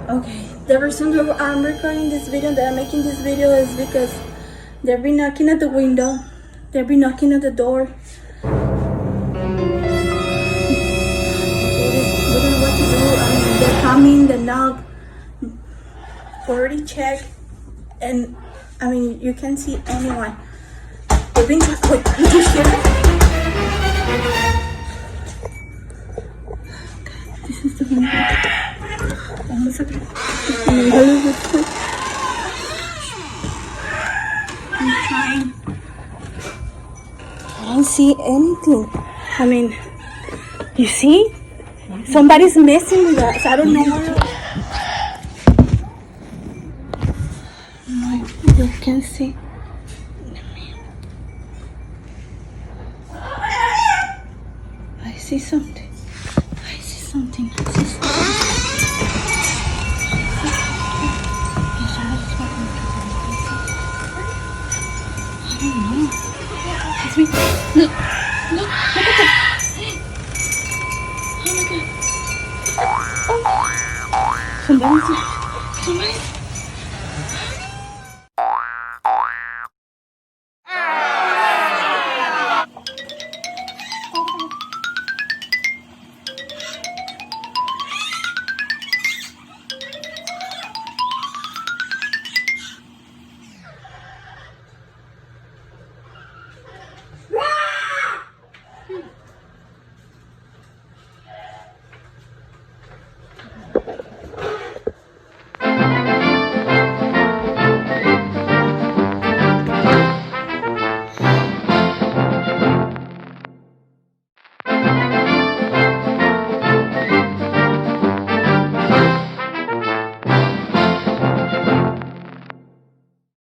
Okay, the reason that I'm recording this video, that I'm making this video, is because they'll be knocking at the window, they'll be knocking at the door. We don't know what to do. I mean, they're coming, they knock. We already checked, and I mean, you can't see anyone. They've been wait, did you hear it? Okay, this is the window. One second. I'm trying. I don't see anything. I mean, you see? Somebody's messing with us. I don't know what. No, you can see. I see something. I see something. I see something. Look, look at that. Oh my god. Somebody's